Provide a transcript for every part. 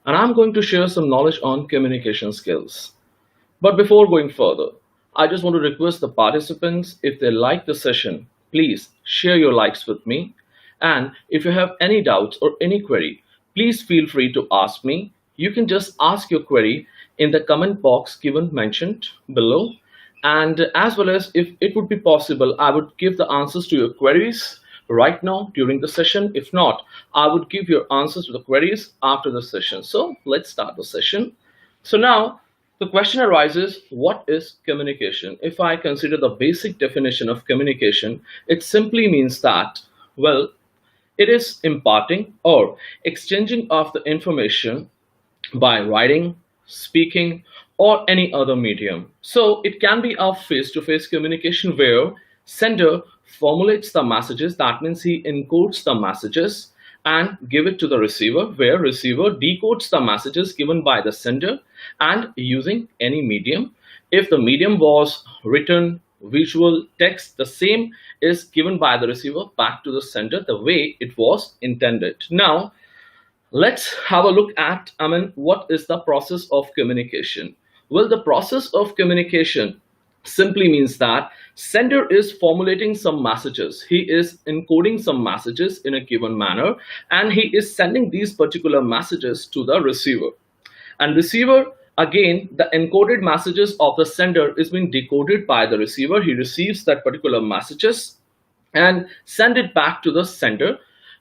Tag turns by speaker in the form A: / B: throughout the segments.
A: and I'm going to share some knowledge on communication skills. But before going further, I just want to request the participants, if they like the session, please share your likes with me. And if you have any doubts or any query, please feel free to ask me. You can just ask your query in the comment box given mentioned below. And as well as if it would be possible, I would give the answers to your queries right now during the session. If not, I would give your answers to the queries after the session. So let's start the session. So now the question arises, what is communication? If I consider the basic definition of communication, it simply means that, well, it is imparting or exchanging of the information by writing, speaking, or any other medium. So it can be a face-to-face communication where sender formulates the messages, that means he encodes the messages and give it to the receiver, where receiver decodes the messages given by the sender and using any medium. If the medium was written, visual, text, the same is given by the receiver back to the sender the way it was intended. Now let's have a look at, what is the process of communication? Well, the process of communication simply means that sender is formulating some messages. He is encoding some messages in a given manner, and he is sending these particular messages to the receiver. And receiver, again, the encoded messages of the sender is being decoded by the receiver. He receives that particular messages and send it back to the sender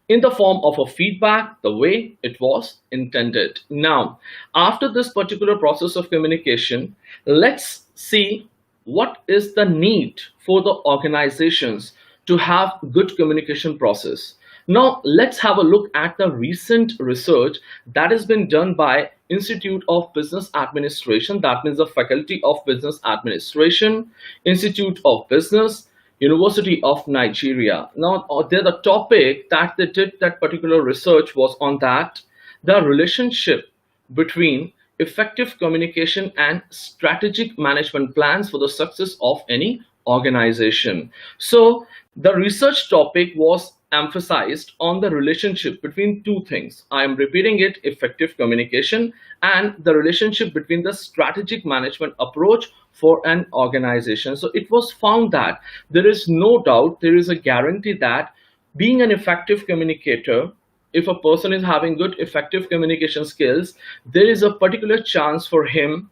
A: in the form of a feedback the way it was intended. Now, after this particular process of communication, let's see what is the need for the organizations to have good communication process. Now, let's have a look at the recent research that has been done by Institute of Business Administration, that means the Faculty of Business Administration, Institute of Business, University of Nigeria. Now, the topic that they did that particular research was on that, the relationship between effective communication and strategic management plans for the success of any organization. So the research topic was emphasized on the relationship between two things. I am repeating it: effective communication and the relationship between the strategic management approach for an organization. So it was found that there is no doubt, there is a guarantee that being an effective communicator, if a person is having good effective communication skills, there is a particular chance for him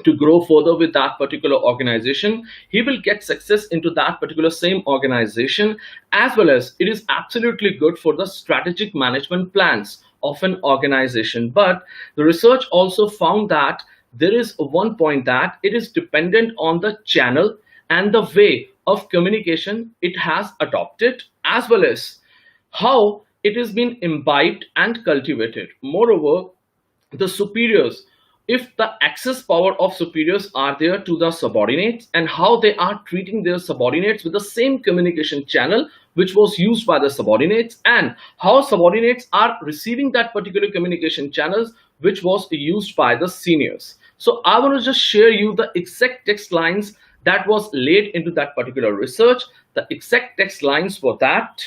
A: to grow further with that particular organization. He will get success into that particular same organization, as well as it is absolutely good for the strategic management plans of an organization. But the research also found that there is one point that it is dependent on the channel and the way of communication it has adopted, as well as how it has been imbibed and cultivated. Moreover, the superiors, if the access power of superiors are there to the subordinates, and how they are treating their subordinates with the same communication channel which was used by the subordinates, and how subordinates are receiving that particular communication channels which was used by the seniors. So I want to just share you the exact text lines that was laid into that particular research. The exact text lines for that.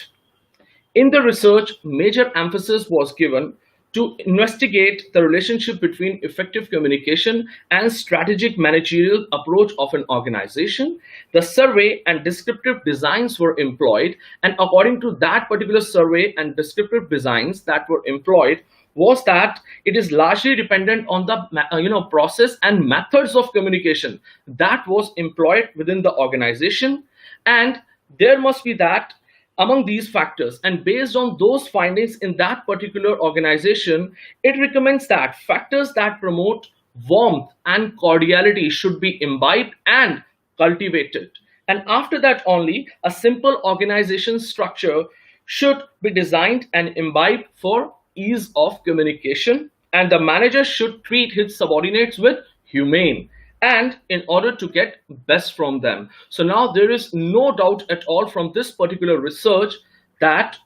A: In the research, major emphasis was given to investigate the relationship between effective communication and strategic managerial approach of an organization. The survey and descriptive designs were employed, and according to that particular survey and descriptive designs that were employed, was that it is largely dependent on the process and methods of communication that was employed within the organization, and there must be that among these factors, and based on those findings in that particular organization, it recommends that factors that promote warmth and cordiality should be imbibed and cultivated. And after that only, a simple organization structure should be designed and imbibed for ease of communication, and the manager should treat his subordinates with humane and in order to get best from them. So now there is no doubt at all from this particular research that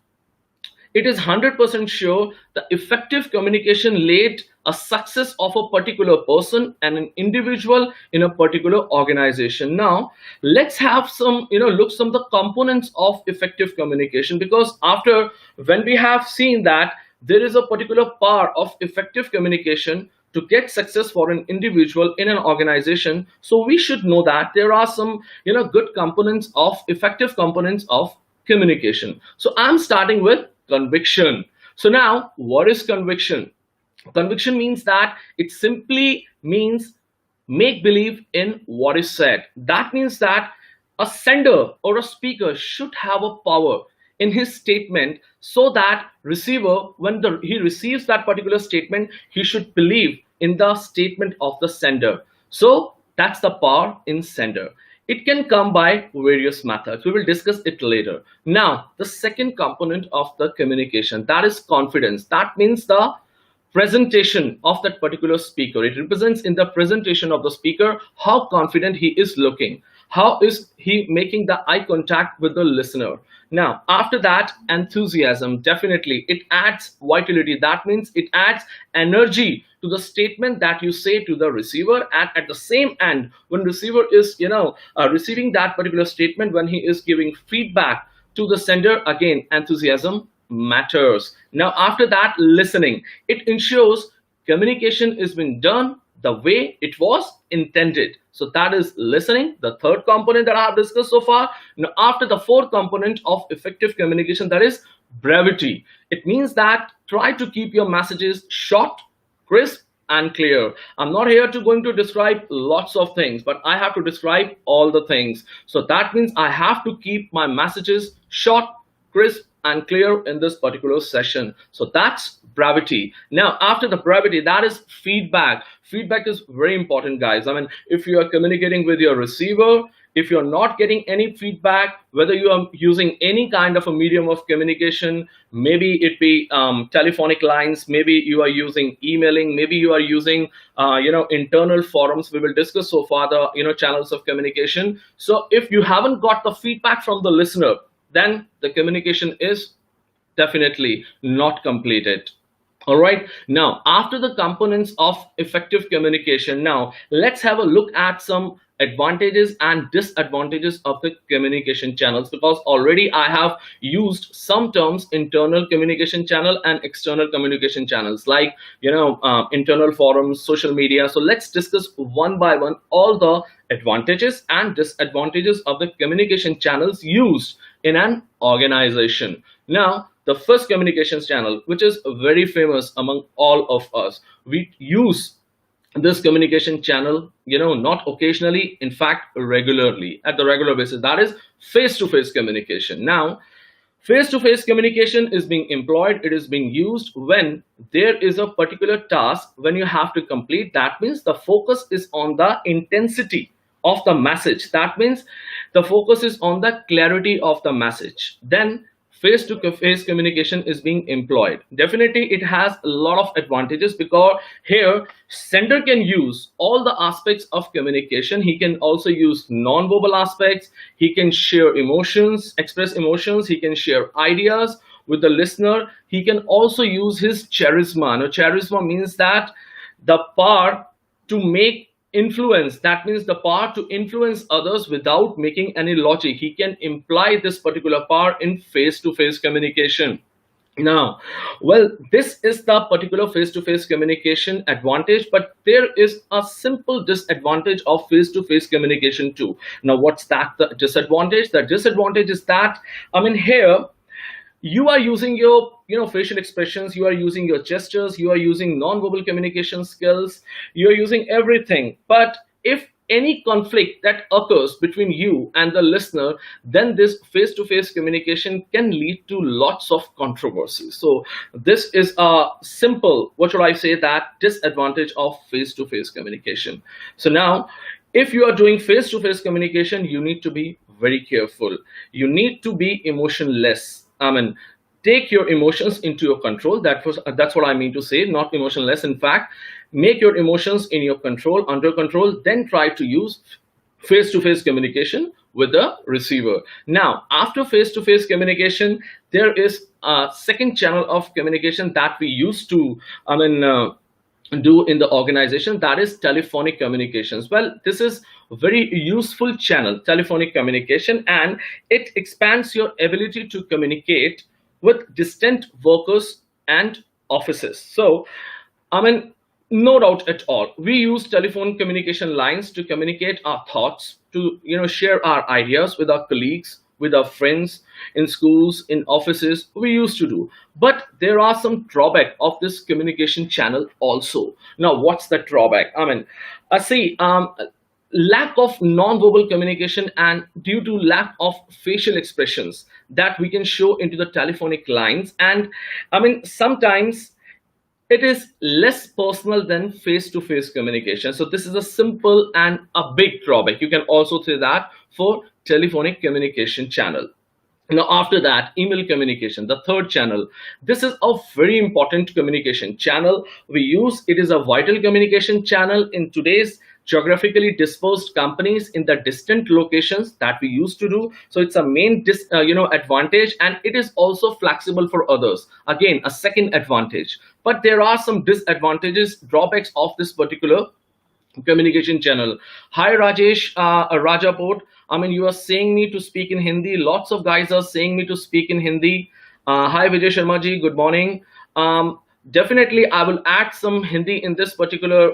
A: it is 100% sure the effective communication laid a success of a particular person and an individual in a particular organization. Now let's have some look some of the components of effective communication, because after when we have seen that there is a particular power of effective communication to get success for an individual in an organization. So we should know that there are some, good components of effective components of communication. So I'm starting with conviction. So now, what is conviction? Conviction means that it simply means make believe in what is said. That means that a sender or a speaker should have a power in his statement, so that receiver, when he receives that particular statement, he should believe in the statement of the sender. So that's the power in sender. It can come by various methods. We will discuss it later. Now, the second component of the communication, that is confidence. That means the presentation of that particular speaker. It represents in the presentation of the speaker how confident he is looking, how is he making the eye contact with the listener. Now, after that, enthusiasm, definitely it adds vitality. That means it adds energy to the statement that you say to the receiver. And at the same end, when receiver is receiving that particular statement, when he is giving feedback to the sender, again, enthusiasm matters. Now, after that, listening. It ensures communication is being done the way it was intended. So that is listening, the third component that I have discussed so far. Now, after the fourth component of effective communication, that is brevity. It means that try to keep your messages short, crisp, and clear. I'm not here to going to describe lots of things, but I have to describe all the things. So that means I have to keep my messages short, crisp, and clear in this particular session. So that's brevity. Now, after the brevity, that is feedback. Feedback is very important, guys. I mean, if you are communicating with your receiver, if you're not getting any feedback, whether you are using any kind of a medium of communication, maybe it be telephonic lines, maybe you are using emailing, maybe you are using internal forums. We will discuss so far the channels of communication. So if you haven't got the feedback from the listener, then the communication is definitely not completed. All right. Now, after the components of effective communication, now let's have a look at some advantages and disadvantages of the communication channels, because already I have used some terms: internal communication channel and external communication channels, like internal forums, social media. So let's discuss one by one all the advantages and disadvantages of the communication channels used in an organization. Now, the first communications channel, which is very famous among all of us, we use this communication channel, not occasionally, in fact, regularly, at the regular basis. That is face-to-face communication. Now, face-to-face communication is being employed, it is being used when there is a particular task when you have to complete. That means the focus is on the intensity of the message. That means the focus is on the clarity of the message. Then face-to-face communication is being employed. Definitely it has a lot of advantages, because here sender can use all the aspects of communication. He can also use non-verbal aspects. He can share emotions, express emotions. He can share ideas with the listener. He can also use his charisma. Now, charisma means that the power to make influence. That means the power to influence others without making any logic. He can imply this particular power in face-to-face communication. Now, well, this is the particular face-to-face communication advantage, but there is a simple disadvantage of face-to-face communication too. Now, what's that? The disadvantage? The disadvantage is that, here you are using your facial expressions, you are using your gestures, you are using non-verbal communication skills, you are using everything. But if any conflict that occurs between you and the listener, then this face-to-face communication can lead to lots of controversy. So this is a simple, what should I say, that disadvantage of face-to-face communication. So now, if you are doing face-to-face communication, you need to be very careful. You need to be emotionless. Take your emotions into your control. That's what I mean to say, not emotionless. In fact, make your emotions in your control, under control, then try to use face-to-face communication with the receiver. Now, after face-to-face communication, there is a second channel of communication that we used to, do in the organization, that is telephonic communications. Well, this is a very useful channel, telephonic communication, and it expands your ability to communicate with distant workers and offices. So, I mean, no doubt at all. We use telephone communication lines to communicate our thoughts, to share our ideas with our colleagues, with our friends in schools, in offices. We used to do, but there are some drawback of this communication channel also. Now, what's the drawback? I mean, I see. Lack of non-verbal communication, and due to lack of facial expressions that we can show into the telephonic lines, and I mean sometimes it is less personal than face-to-face communication. So this is a simple and a big drawback. You can also say that for telephonic communication channel. Now, after that, email communication, the third channel. This is a very important communication channel we use. It is a vital communication channel in today's geographically dispersed companies in the distant locations that we used to do. So it's a main advantage, and it is also flexible for others. Again, a second advantage. But there are some disadvantages, drawbacks of this particular communication channel. Hi Rajesh, Rajaport. I mean, you are saying me to speak in Hindi. Lots of guys are saying me to speak in Hindi. Hi Vijay Sharma ji, good morning. Definitely I will add some Hindi in this particular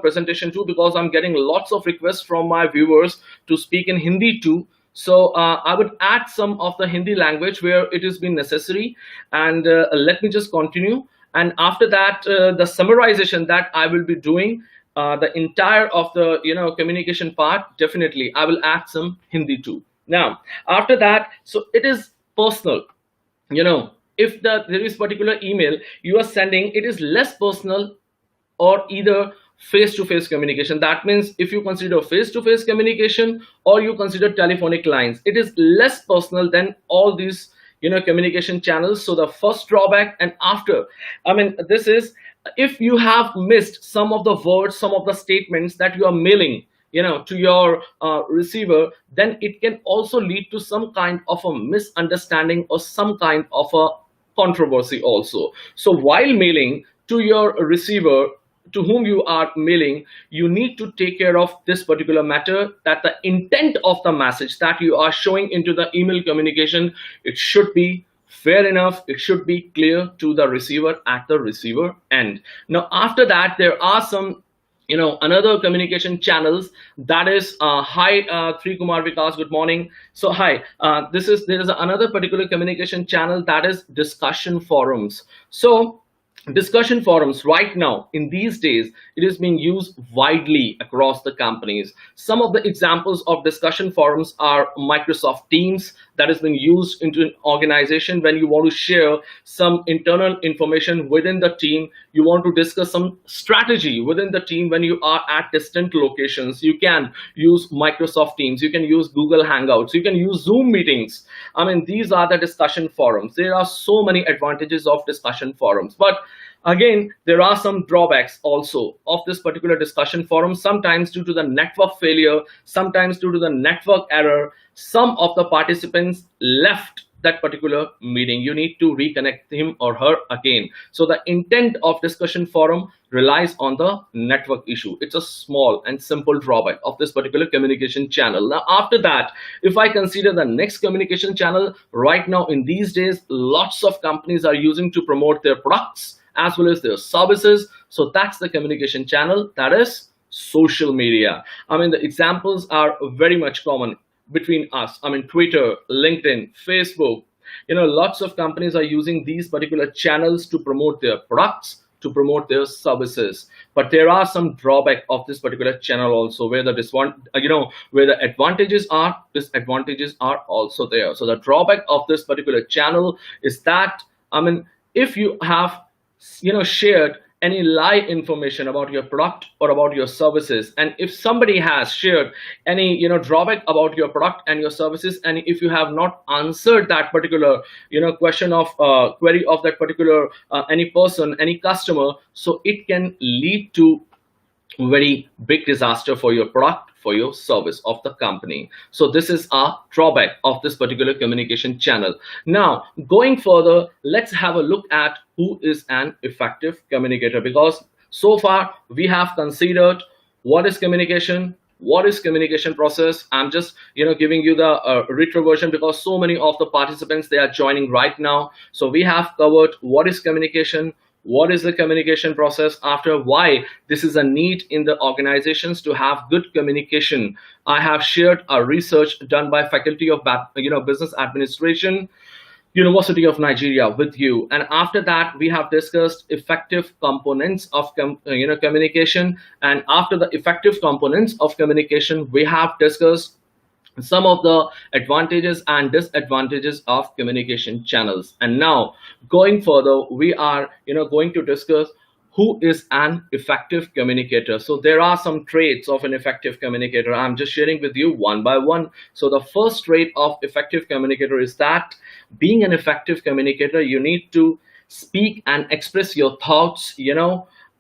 A: presentation too, because I'm getting lots of requests from my viewers to speak in Hindi too. So I would add some of the Hindi language where it has been necessary. And let me just continue. And after that, the summarization that I will be doing, the entire of the communication part, definitely I will add some Hindi too. Now, after that, so it is personal. If there is particular email you are sending, it is less personal or either face-to-face communication. That means if you consider face-to-face communication or you consider telephonic lines, it is less personal than all these communication channels. So the first drawback. And after, I mean, this is if you have missed some of the words, some of the statements that you are mailing to your receiver, then it can also lead to some kind of a misunderstanding or some kind of a controversy also. So while mailing to your receiver, to whom you are mailing, you need to take care of this particular matter, that the intent of the message that you are showing into the email communication, it should be fair enough, it should be clear to the receiver at the receiver end. Now after that, there are some another communication channels, that is hi Tri Kumar Vikas, good morning. So hi, there is another particular communication channel, that is discussion forums. So discussion forums right now in these days, it is being used widely across the companies. Some of the examples of discussion forums are Microsoft Teams, that has been used into an organization when you want to share some internal information within the team, you want to discuss some strategy within the team when you are at distant locations. You can use Microsoft Teams, you can use Google Hangouts, you can use Zoom meetings. I mean, these are the discussion forums. There are so many advantages of discussion forums, but again, there are some drawbacks also of this particular discussion forum. Sometimes due to the network failure, sometimes due to the network error, some of the participants left that particular meeting. You need to reconnect him or her again. So the intent of discussion forum relies on the network issue. It's a small and simple drawback of this particular communication channel. Now after that, if I consider the next communication channel, right now in these days, lots of companies are using to promote their products as well as their services. So that's the communication channel, that is social media. I mean, the examples are very much common between us. I mean, Twitter, LinkedIn, Facebook, lots of companies are using these particular channels to promote their products, to promote their services. But there are some drawback of this particular channel also, where where the advantages are, disadvantages are also there. So the drawback of this particular channel is that, I mean, if you have shared any lie information about your product or about your services, and if somebody has shared any drawback about your product and your services, and if you have not answered that particular question of query of that particular any person, any customer, so it can lead to very big disaster for your product, for your service of the company. So this is a drawback of this particular communication channel. Now going further, let's have a look at who is an effective communicator, because so far we have considered what is communication, what is communication process. I'm just giving you the retro version, because so many of the participants, they are joining right now. So we have covered what is communication, what is the communication process, after why this is a need in the organizations to have good communication. I have shared a research done by faculty of business administration, University of Nigeria with you. And after that, we have discussed effective components of communication. And after the effective components of communication, we have discussed some of the advantages and disadvantages of communication channels. And now, going further, we are going to discuss who is an effective communicator. So there are some traits of an effective communicator. I'm just sharing with you one by one. So the first trait of effective communicator is that being an effective communicator, you need to speak and express your thoughts,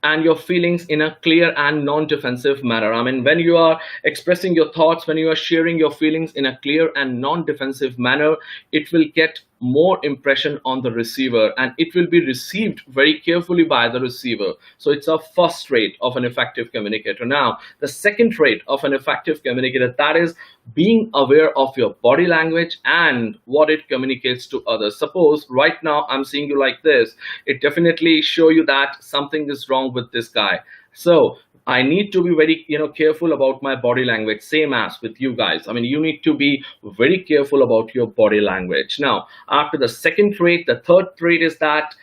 A: and your feelings in a clear and non-defensive manner. I mean, when you are expressing your thoughts, when you are sharing your feelings in a clear and non-defensive manner, it will get more impression on the receiver, and it will be received very carefully by the receiver. So it's a first trait of an effective communicator. Now, the second trait of an effective communicator, that is being aware of your body language and what it communicates to others. Suppose right now I'm seeing you like this, it definitely show you that something is wrong with this guy. So I need to be very careful about my body language, same as with you guys. I mean, you need to be very careful about your body language. Now, after the second trait, the third trait is that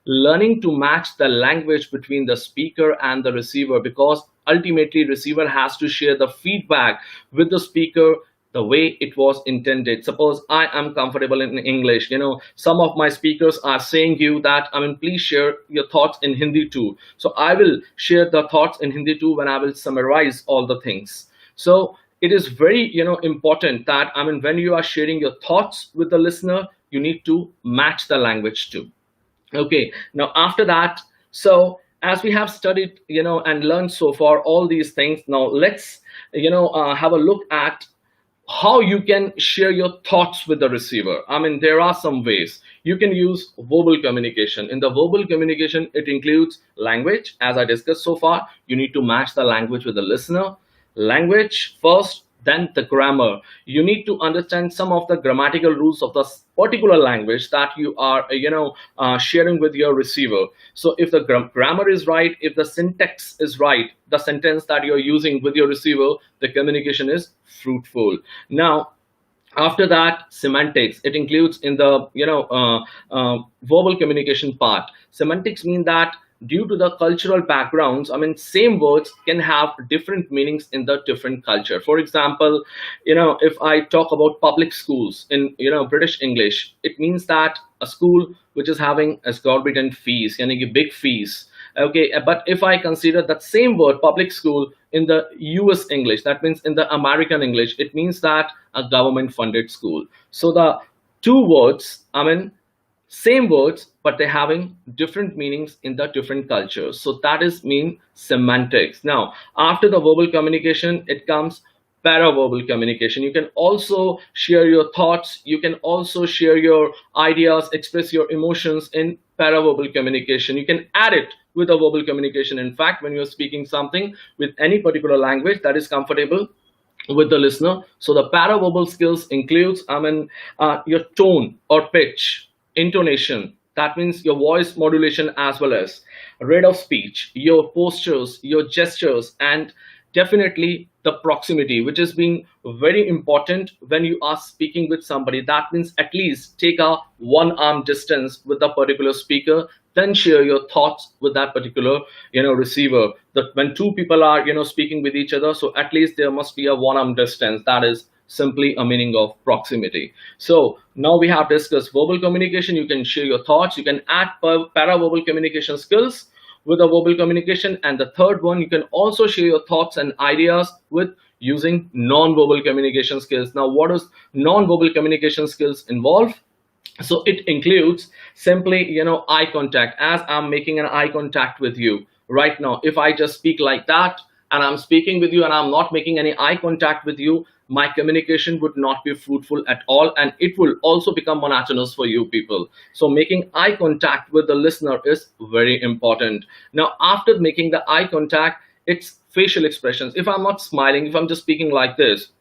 A: learning to match the language between the speaker and the receiver, because ultimately receiver has to share the feedback with the speaker the way it was intended. Suppose I am comfortable in English, some of my speakers are saying you that, I mean, please share your thoughts in Hindi too. So I will share the thoughts in Hindi too when I will summarize all the things. So it is very, important that, I mean, when you are sharing your thoughts with the listener, you need to match the language too. Okay, now after that, so as we have studied, and learned so far all these things, now let's, have a look at how you can share your thoughts with the receiver. I mean, there are some ways. You can use verbal communication. In the verbal communication, it includes language, as I discussed so far. You need to match the language with the listener. Language first, then the grammar. You need to understand some of the grammatical rules of the particular language that you are sharing with your receiver. So if the grammar is right, if the syntax is right, the sentence that you're using with your receiver, the communication is fruitful. Now, after that, semantics. It includes in the verbal communication part. Semantics mean that due to the cultural backgrounds, I mean, same words can have different meanings in the different culture. For example, if I talk about public schools in British English, it means that a school which is having exorbitant fees, yani big fees. Okay, but if I consider that same word public school in the US English, that means in the American English, it means that a government funded school. So the two words, I mean, same words, but they're having different meanings in the different cultures. So that is mean semantics. Now, after the verbal communication, it comes paraverbal communication. You can also share your thoughts. You can also share your ideas, express your emotions in paraverbal communication. You can add it with a verbal communication. In fact, when you're speaking something with any particular language that is comfortable with the listener. So the paraverbal skills includes, I mean, your tone or pitch, intonation, that means your voice modulation, as well as rate of speech, your postures, your gestures, and definitely the proximity, which is being very important when you are speaking with somebody. That means at least take a one arm distance with the particular speaker, then share your thoughts with that particular receiver. That when two people are speaking with each other, so at least there must be a one arm distance. That is simply a meaning of proximity. So now we have discussed verbal communication. You can share your thoughts. You can add paraverbal communication skills with a verbal communication. And the third one, you can also share your thoughts and ideas with using non-verbal communication skills. Now, what does non-verbal communication skills involve? So it includes simply, eye contact. As I'm making an eye contact with you right now, if I just speak like that and I'm speaking with you and I'm not making any eye contact with you, my communication would not be fruitful at all, and it will also become monotonous for you people. So making eye contact with the listener is very important. Now, after making the eye contact, it's facial expressions. If I'm not smiling, if I'm just speaking like this,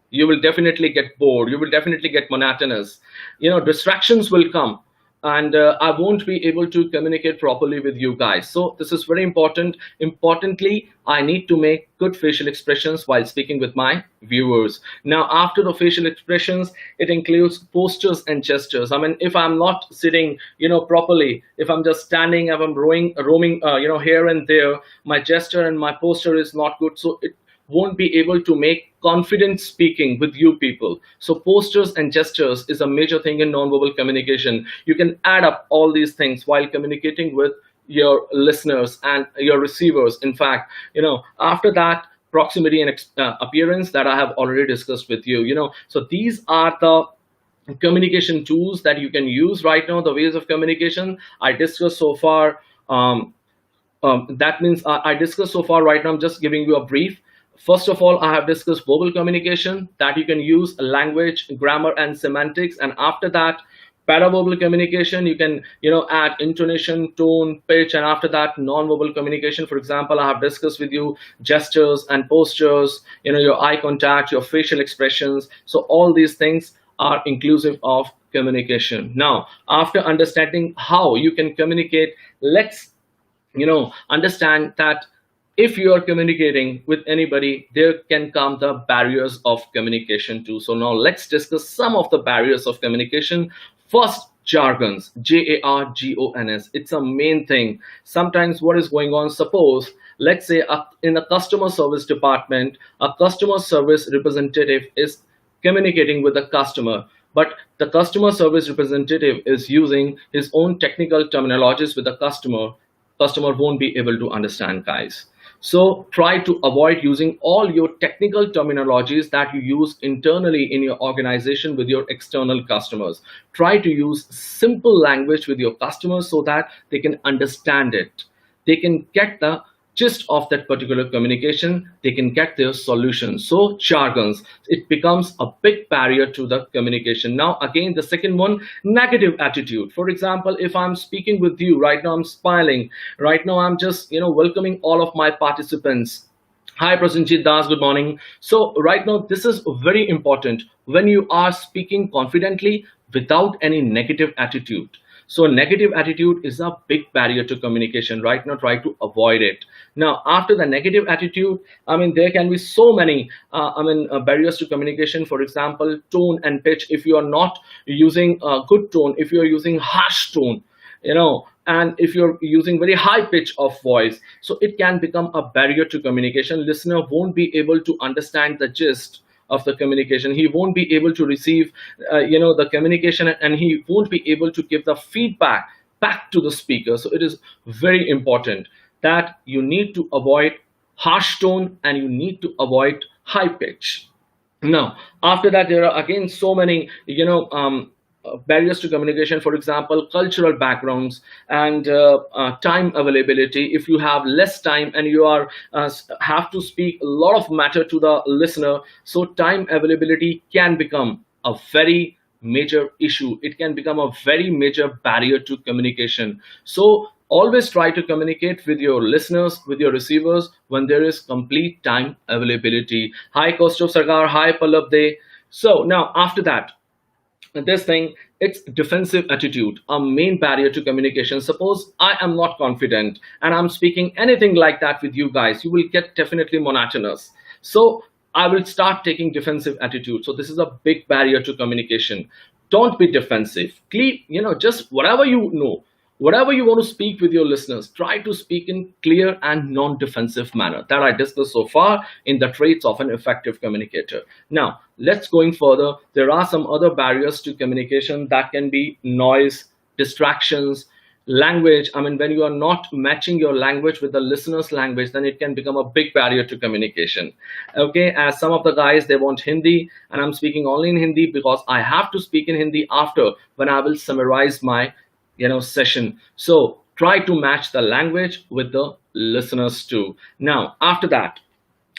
A: you will definitely get bored. You will definitely get monotonous. Distractions will come. and I won't be able to communicate properly with you guys. So this is very important. Importantly, I need to make good facial expressions while speaking with my viewers. Now, after the facial expressions, it includes postures and gestures. I mean, if I'm not sitting, properly, if I'm just standing, if I'm roaming, here and there, my gesture and my posture is not good. So it won't be able to make confident speaking with you people. So postures and gestures is a major thing in nonverbal communication. You can add up all these things while communicating with your listeners and your receivers. In fact, after that, proximity and appearance that I have already discussed with you. So these are the communication tools that you can use right now, the ways of communication I discussed so far. That means I discussed so far. Right now I'm just giving you a brief. First of all, I have discussed verbal communication, that you can use language, grammar, and semantics. And after that, paraverbal communication, you can add intonation, tone, pitch. And after that, non-verbal communication, for example, I have discussed with you gestures and postures, your eye contact, your facial expressions. So all these things are inclusive of communication. Now, after understanding how you can communicate, let's understand that if you are communicating with anybody, there can come the barriers of communication too. So now let's discuss some of the barriers of communication. First, jargons, jargons. It's a main thing. Sometimes what is going on, suppose, let's say in the customer service department, a customer service representative is communicating with the customer, but the customer service representative is using his own technical terminologies with the customer won't be able to understand, guys. So try to avoid using all your technical terminologies that you use internally in your organization with your external customers. Try to use simple language with your customers so that they can understand it. They can get the gist of that particular communication. They can get their solution. So jargons, it becomes a big barrier to the communication. Now again, the second one, negative attitude. For example, if I'm speaking with you right now, I'm smiling right now, I'm just welcoming all of my participants. Hi Prasenjit Das, good morning. So right now, this is very important when you are speaking confidently without any negative attitude. So negative attitude is a big barrier to communication. Right now, try to avoid it. Now, after the negative attitude, I mean, there can be so many, barriers to communication. For example, tone and pitch. If you are not using a good tone, if you are using harsh tone, and if you're using very high pitch of voice, so it can become a barrier to communication. Listener won't be able to understand the gist of the communication. He won't be able to receive the communication, and he won't be able to give the feedback back to the speaker. So it is very important that you need to avoid harsh tone and you need to avoid high pitch. Now after that, there are again so many barriers to communication. For example, cultural backgrounds and time availability. If you have less time and you are have to speak a lot of matter to the listener, so time availability can become a very major issue. It can become a very major barrier to communication. So always try to communicate with your listeners, with your receivers, when there is complete time availability. Hi Kaustav Sarkar, hi Pallab De. So now after that, this thing, it's defensive attitude, a main barrier to communication. Suppose I am not confident and I'm speaking anything like that with you guys, you will get definitely monotonous. So I will start taking defensive attitude. So this is a big barrier to communication. Don't be defensive. Keep, just whatever whatever you want to speak with your listeners, try to speak in clear and non-defensive manner that I discussed so far in the traits of an effective communicator. Now, let's going further. There are some other barriers to communication that can be noise, distractions, language. I mean, when you are not matching your language with the listener's language, then it can become a big barrier to communication. Okay, as some of the guys, they want Hindi and I'm speaking only in Hindi because I have to speak in Hindi after when I will summarize my session. So try to match the language with the listeners too. Now after that,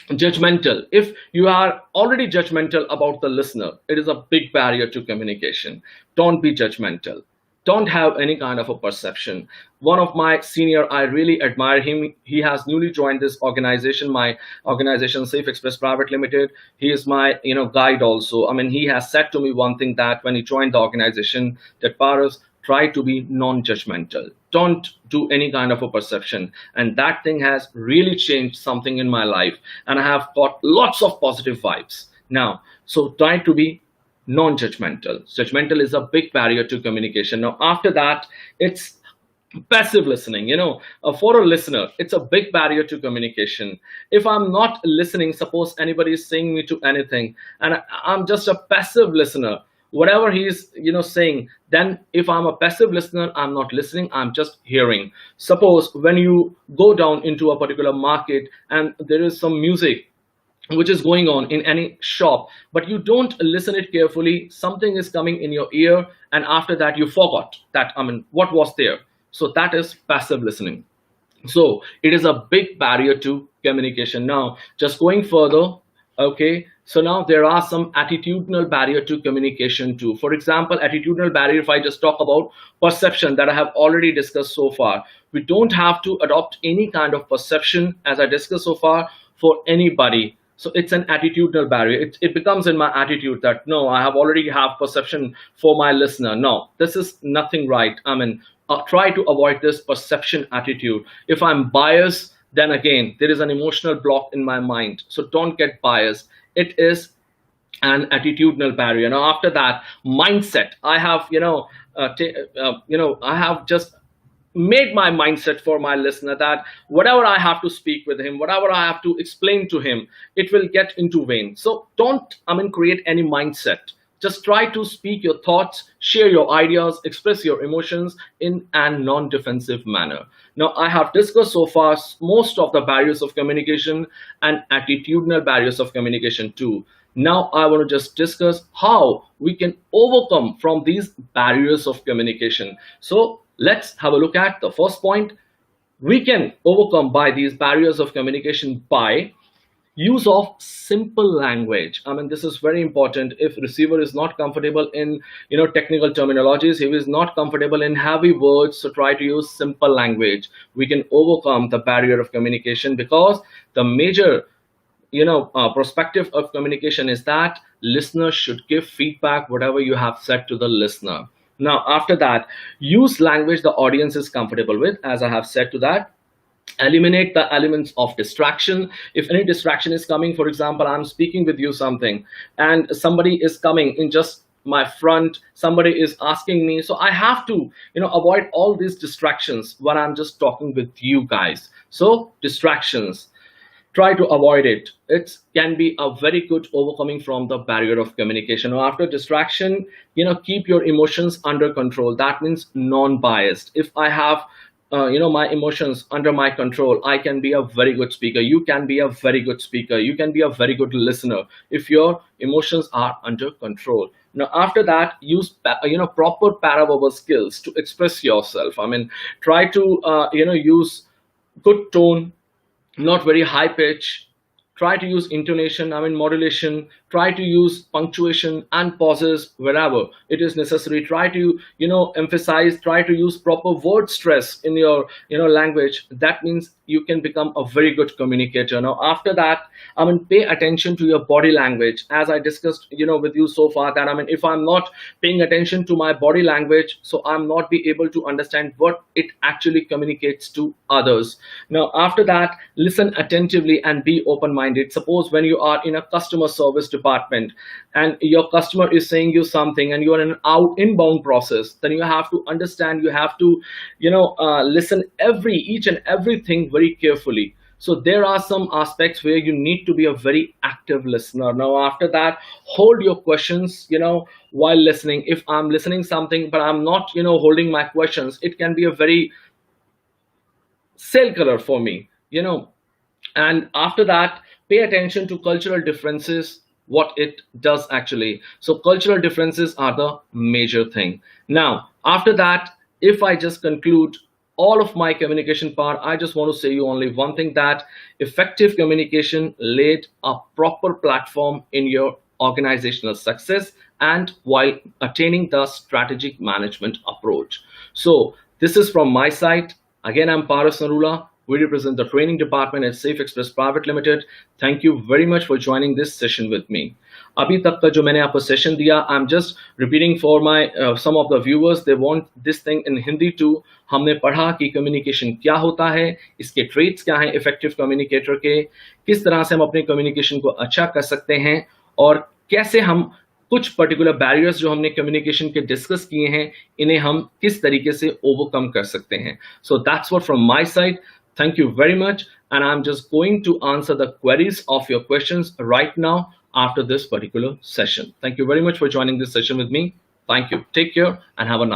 A: judgmental. If you are already judgmental about the listener, it is a big barrier to communication. Don't be judgmental. Don't have any kind of a perception. One of my senior, I really admire him. He has newly joined this organization, my organization, Safe Express Private Limited. He is my guide also. I mean, he has said to me one thing, that when he joined the organization, that Paras, try to be non-judgmental. Don't do any kind of a perception. And that thing has really changed something in my life. And I have got lots of positive vibes. Now, so try to be non-judgmental. Judgmental is a big barrier to communication. Now, after that, it's passive listening. For a listener, it's a big barrier to communication. If I'm not listening, suppose anybody is saying me to anything and I'm just a passive listener, whatever he's saying, then if I'm a passive listener, I'm not listening, I'm just hearing. Suppose when you go down into a particular market and there is some music which is going on in any shop, but you don't listen it carefully, something is coming in your ear, and after that you forgot that, what was there. So that is passive listening. So it is a big barrier to communication. Now, just going further, okay, so now there are some attitudinal barrier to communication too. For example, attitudinal barrier, if I just talk about perception that I have already discussed so far, we don't have to adopt any kind of perception as I discussed so far for anybody. So it's an attitudinal barrier. It becomes in my attitude that no, I have already have perception for my listener. No, this is nothing right. Try to avoid this perception attitude. If I'm biased, then again, there is an emotional block in my mind. So don't get biased. It is an attitudinal barrier. Now, after that, mindset. I have, I have just made my mindset for my listener that whatever I have to speak with him, whatever I have to explain to him, it will get into vein. So don't, create any mindset. Just try to speak your thoughts, share your ideas, express your emotions in a non-defensive manner. Now, I have discussed so far most of the barriers of communication and attitudinal barriers of communication too. Now, I want to just discuss how we can overcome from these barriers of communication. So let's have a look at the first point. We can overcome by these barriers of communication by use of simple language. This is very important. If receiver is not comfortable in technical terminologies, he is not comfortable in heavy words, so try to use simple language. We can overcome the barrier of communication, because the major perspective of communication is that listeners should give feedback whatever you have said to the listener. Now, after that, use language the audience is comfortable with, as I have said to that. Eliminate the elements of distraction. If any distraction is coming, for example, I'm speaking with you something and somebody is coming in just my front, somebody is asking me, so I have to avoid all these distractions when I'm just talking with you guys. So distractions, try to avoid it. It can be a very good overcoming from the barrier of communication. Or after distraction, keep your emotions under control. That means non-biased. If I have my emotions under my control, I can be a very good speaker. You can be a very good speaker. You can be a very good listener if your emotions are under control. Now, after that, use proper paraverbal skills to express yourself. Try to use good tone, not very high pitch. Try to use intonation, modulation. Try to use punctuation and pauses wherever it is necessary. Try to, emphasize, try to use proper word stress in your, language. That means you can become a very good communicator. Now, after that, pay attention to your body language. As I discussed, with you so far, that, if I'm not paying attention to my body language, so I'm not be able to understand what it actually communicates to others. Now, after that, listen attentively and be open-minded. Suppose when you are in a customer service department and your customer is saying you something and you are in an inbound process, then you have to understand, you have to listen each and everything very carefully. So there are some aspects where you need to be a very active listener. Now, after that, hold your questions while listening. If I'm listening something but I'm not holding my questions, it can be a very sale color for me. And after that, pay attention to cultural differences, what it does actually. So cultural differences are the major thing. Now, after that, if I just conclude all of my communication part, I just want to say you only one thing, that effective communication laid a proper platform in your organizational success and while attaining the strategic management approach. So this is from my side. Again, I'm Paras Narula. We represent the training department at Safe Express Private Limited. Thank you very much for joining this session with me. अभी तक का जो मैंने आपको session दिया, I am just repeating for my some of the viewers, they want this thing in Hindi too. हमने पढ़ा कि कम्युनिकेशन क्या होता है, इसके ट्रेट्स क्या हैं इफेक्टिव कम्युनिकेटर के, किस तरह से हम अपने कम्युनिकेशन को अच्छा कर सकते हैं, और कैसे हम कुछ पर्टिकुलर बैरियर्स जो हमने कम्युनिकेशन के डिस्कस किए हैं, इन्हें हम किस तरीके से ओवरकम कर सकते हैं. So that's what from my side. Thank you very much, and I'm just going to answer the queries of your questions right now after this particular session. Thank you very much for joining this session with me. Thank you. Take care and have a nice